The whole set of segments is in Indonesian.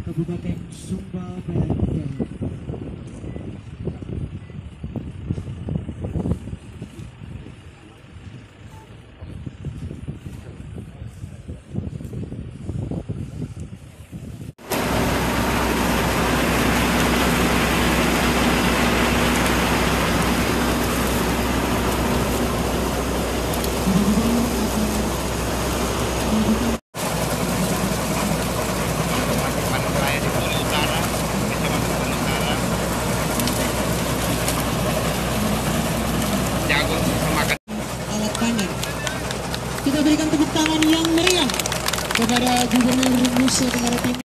Kabupaten Sumba Barat Daya. Alat panen. Kita berikan tepuk tangan yang meriah kepada Gubernur Nusa Tenggara Timur.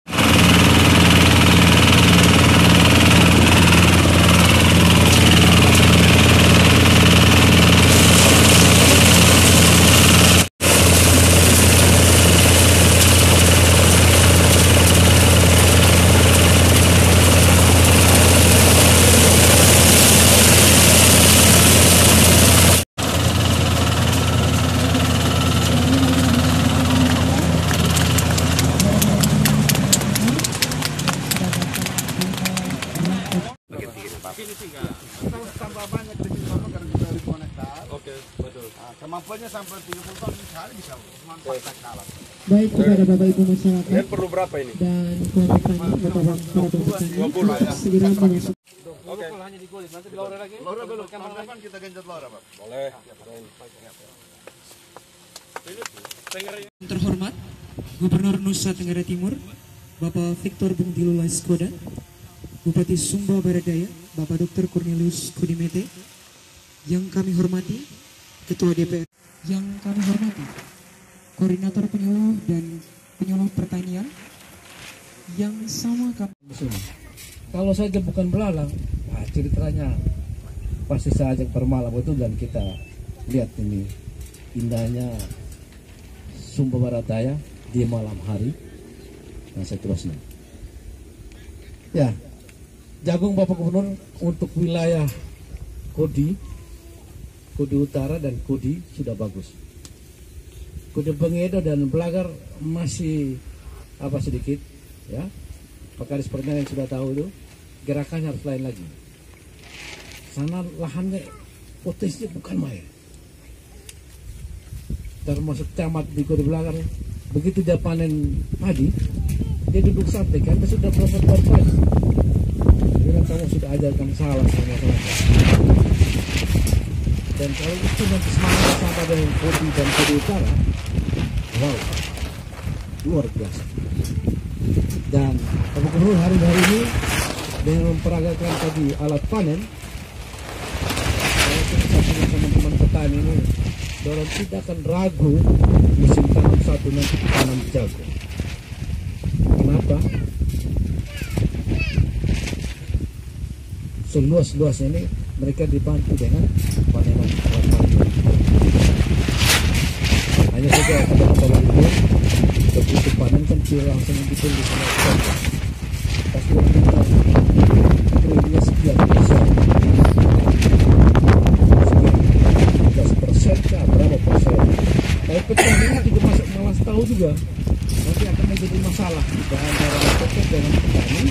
Kemampuannya sampai 30 ton sehari bisa memanfaatkan alat. Baik kepada Bapak Ibu masyarakat. Dan perlu berapa ini? Dan kelompok tani Bapak petani segera masuk. Oke. Hanya di kulit, nanti di Laura lagi. Laura belum. Kapan kita genjot Laura, Pak? Boleh. Terhormat Gubernur Nusa Tenggara Timur Bapak Victor Bung Tilulai Skoda, Bupati Sumba Barat Daya Bapak Dr. Cornelius Kudimete, yang kami hormati Ketua DPR, yang kami hormati Koordinator Penyuluh dan Penyuluh Pertanian, yang sama kami. Kalau saja bukan belalang, nah ceritanya pasti saya ajak bermalam itu dan kita lihat ini indahnya Sumba Barat Daya di malam hari dan seterusnya. Ya, jagung Bapak Gubernur untuk wilayah Kudi Utara dan Kudi sudah bagus. Kudi Bengedo dan Belagar masih sedikit, ya. Pak Kadis Pertanian yang sudah tahu itu gerakannya harus lain lagi. Sana lahannya potensinya bukan main. Termasuk camat di Kudi Belagar, begitu dia panen padi, dia duduk santai karena sudah proses berpas. Bilang kamu sudah ajarkan salah sama masyarakat. Dan kalau itu nanti semangat sama dengan Kudi dan Kudi Utara, wow, luar biasa. Dan Bapak Gubernur hari ini dengan memperagakan tadi alat panen, saya sama teman-teman petani ini, orang tidak akan ragu musim tanam satu nanti tanam jagung. Kenapa? Seluas-luasnya ini mereka dibantu dengan panenan alat panen. Hanya saja kalau ini begitu panen kan dia langsung gitu di sana saja. Pasti keringnya sekian persen, kah berapa persen. Tapi petani juga masuk malas tahu juga nanti akan menjadi masalah antara petani dengan petani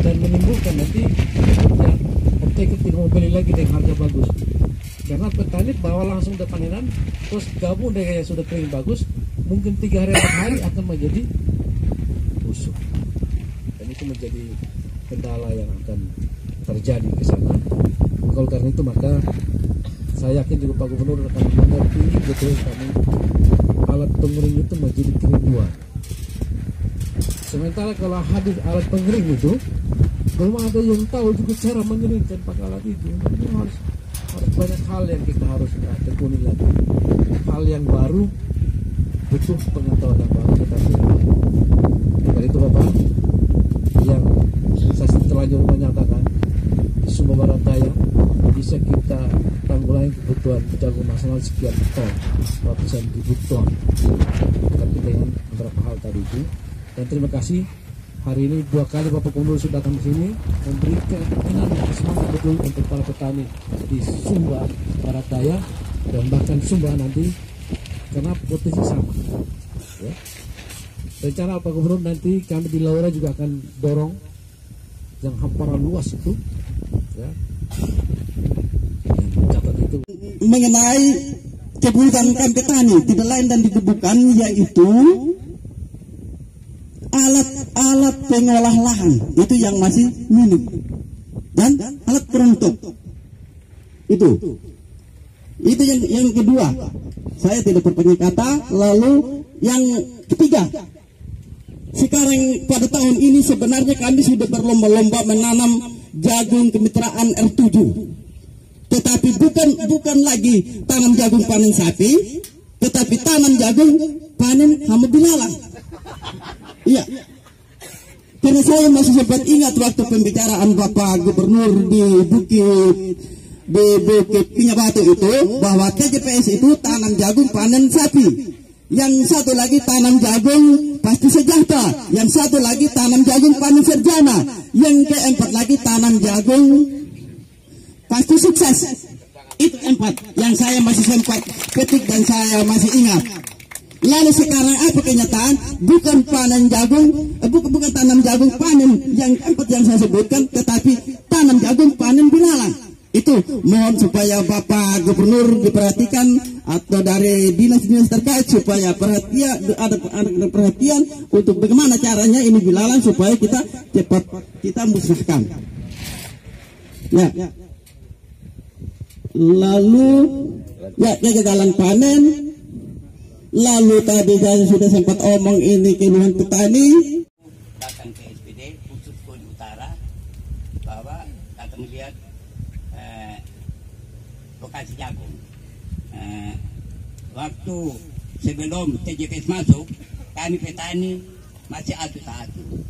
dan menimbulkan nanti ya petani tidak mau beli lagi dengan harga bagus. Karena petani bawa langsung ke panenan, terus gabung dengan yang sudah kering bagus, mungkin 3 hari 4 hari akan menjadi busuk. Dan itu menjadi kendala yang akan terjadi ke sana. Oleh karena itu maka saya yakin juga Pak Gubernur akan mengerti betul kami alat pengering itu menjadi kerinduan. Sementara kalau hadir alat pengering itu belum ada yang tahu juga cara mengeringkan pakai alat itu. Ini harus banyak hal yang kita harus tekuni lagi. Hal yang baru butuh pengetahuan yang baru kita silakan. Karena itu Bapak yang saya terlanjur menyatakan di Sumba Barat Daya bisa kita tanggulangi kebutuhan jagung nasional sekian ton, ratusan ribu ton. Tapi dengan beberapa hal tadi itu. Dan terima kasih hari ini 2 kali Bapak Gubernur sudah datang ke sini memberikan semangat betul untuk para petani di Sumba Barat Daya dan bahkan Sumba nanti karena potensi sama. Ya. rencana Pak Gubernur nanti kami di Laura juga akan dorong yang hamparan luas itu, ya, yang mencatat itu mengenai kebutuhan kami petani tidak lain dan dibutuhkan yaitu alat pengolah lahan itu yang masih minim dan alat peruntuk itu yang kedua. Saya tidak berpanjang kata. Lalu yang ketiga, sekarang pada tahun ini sebenarnya kami sudah berlomba-lomba menanam jagung kemitraan R7, tetapi bukan lagi tanam jagung panen sapi, tetapi tanam jagung panen hama bilalang. Iya, karena saya masih sempat ingat waktu pembicaraan Bapak Gubernur di Bukit Pinyabatu itu, bahwa TJPS itu tanam jagung panen sapi, yang satu lagi tanam jagung pasti sejahtera, yang satu lagi tanam jagung panen sarjana, yang keempat lagi tanam jagung pasti sukses. Itu 4 yang saya masih sempat ketik dan saya masih ingat. Lalu sekarang apa kenyataan? Bukan panen jagung, bukan tanam jagung panen yang 4 yang saya sebutkan, tetapi tanam jagung panen bilalang. Itu mohon supaya Bapak Gubernur diperhatikan atau dari dinas-dinas terkait supaya ada perhatian untuk bagaimana caranya ini bilalang supaya kita cepat musnahkan. Ya. Lalu kegagalan panen. Lalu tadi saya sudah sempat omong ini keluhan petani. Datang ke SPD khusus Kodi Utara bahwa datang melihat lokasi jagung. Waktu sebelum TJPS masuk, kami petani masih atu-atu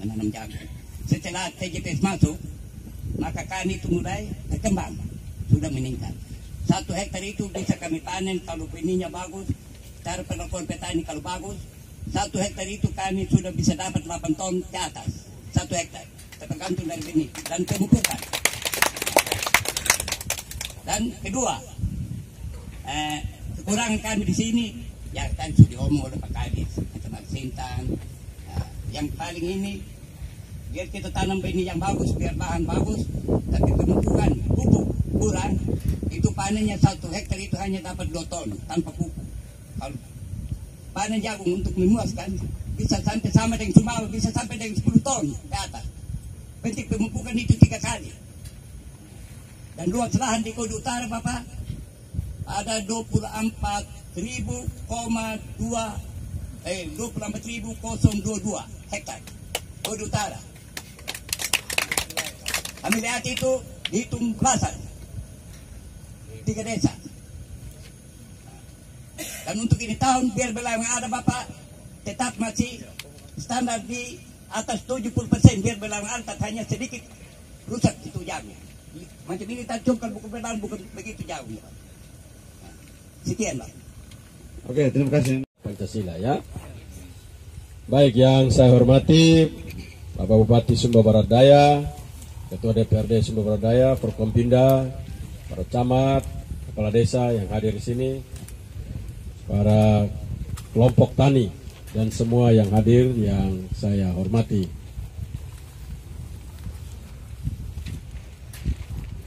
menanam jagung. Setelah TJPS masuk, maka kami itu mulai berkembang, sudah meningkat. 1 hektar itu bisa kami panen kalau benihnya bagus, cara perlakuan petani kalau bagus. 1 hektar itu kami sudah bisa dapat 8 ton ke atas 1 hektar, tergantung dari benih dan pemupukan. Dan kedua, kekurangan kami di sini, ya kan sudah diomong oleh Pak Kadis, macam sintang. Yang paling ini, biar kita tanam benih yang bagus, biar bahan bagus, tapi pemupukan pupuk kurang, itu panennya 1 hektar itu hanya dapat 2 ton tanpa pupuk. Kalau panen jagung untuk memuaskan, bisa sampai sama dengan Sumbawa, bisa sampai dengan 10 ton ke atas. Penting pemupukan itu 3 kali. Dan luas lahan di Kodi Utara Bapak ada 24.022 hektar Kodi Utara. Kami lihat itu dihitung belasan 3 desa. Dan untuk ini tahun biar belang ada Bapak tetap masih standar di atas 70%, biar belang ada hanya sedikit rusak itu jagung. Macam ini tajukkan buku belang bukan begitu jauh ya. Sekian Pak. Oke, terima kasih. Pancasila ya. Baik, yang saya hormati Bapak Bupati Sumba Barat Daya, Ketua DPRD Sumba Barat Daya, Forkompinda, para camat, kepala desa yang hadir di sini, para kelompok tani dan semua yang hadir yang saya hormati.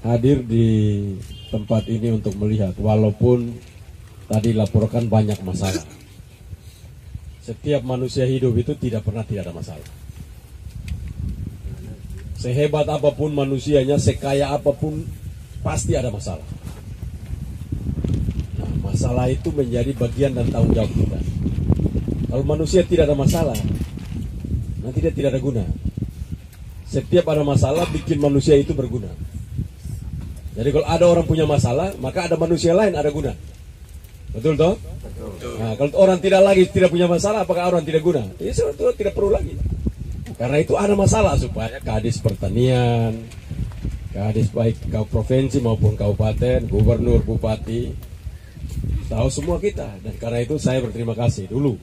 Hadir di tempat ini untuk melihat, walaupun tadi laporkan banyak masalah. Setiap manusia hidup itu tidak pernah tidak ada masalah. Sehebat apapun manusianya, sekaya apapun, pasti ada masalah. Nah, masalah itu menjadi bagian dan tanggung jawab kita. Kalau manusia tidak ada masalah, nanti dia tidak ada guna. Setiap ada masalah bikin manusia itu berguna. Jadi kalau ada orang punya masalah, maka ada manusia lain ada guna. Betul toh? Betul. Nah, kalau orang tidak punya masalah, apakah orang tidak guna? Jadi sebetulnya tidak perlu lagi. Karena itu ada masalah supaya Kadis Pertanian, Kadis baik kau provinsi maupun kabupaten, gubernur, bupati, tahu semua kita. Dan karena itu saya berterima kasih dulu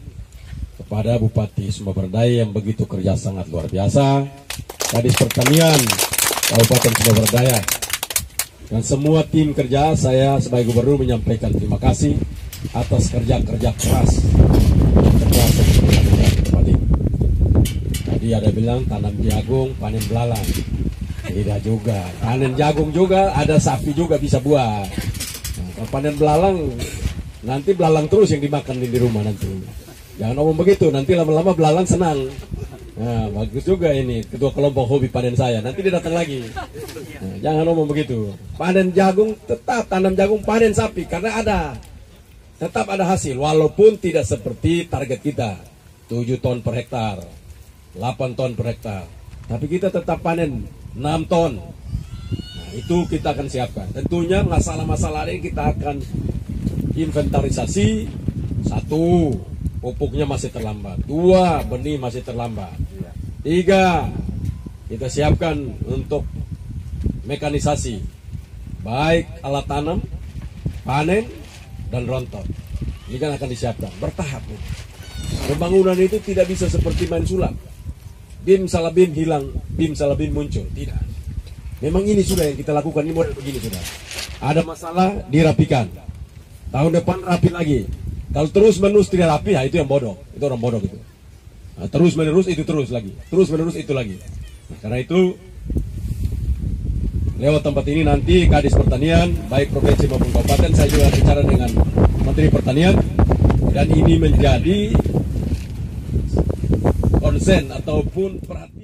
kepada Bupati Sumba Barat Daya yang begitu kerja sangat luar biasa, Kadis Pertanian Kabupaten Sumba Barat Daya, dan semua tim kerja. Saya sebagai gubernur menyampaikan terima kasih atas kerja keras yang Jadi ada bilang tanam jagung, panen belalang. Tidak juga. Panen jagung juga, ada sapi juga bisa buah. Nah, kalau panen belalang, nanti belalang terus yang dimakan di rumah nanti. Jangan ngomong begitu, nanti lama-lama belalang senang. Nah, bagus juga ini ketua kelompok hobi panen saya. Nanti dia datang lagi. Nah, jangan ngomong begitu. Panen jagung tetap tanam jagung, panen sapi karena tetap ada hasil walaupun tidak seperti target kita 7 ton per hektar, 8 ton per hektar. Tapi kita tetap panen 6 ton. Nah, itu kita akan siapkan. Tentunya masalah-masalah ini kita akan inventarisasi. 1, pupuknya masih terlambat. 2, benih masih terlambat. 3, kita siapkan untuk mekanisasi, baik alat tanam, panen, dan rontok. Ini kan akan disiapkan bertahap. Pembangunan itu tidak bisa seperti main sulap. Bim salah bim hilang, bim salah bim muncul. Tidak. Memang ini sudah yang kita lakukan, ini model begini sudah. Ada masalah, dirapikan. Tahun depan rapi lagi. Kalau terus menerus tidak rapi, ya itu yang bodoh. Itu orang bodoh gitu. Nah, terus menerus itu terus lagi. Terus menerus itu lagi. Nah, karena itu lewat tempat ini nanti Kadis Pertanian, baik provinsi maupun kabupaten, saya juga bicara dengan Menteri Pertanian. Dan ini menjadi konsen ataupun perhatian.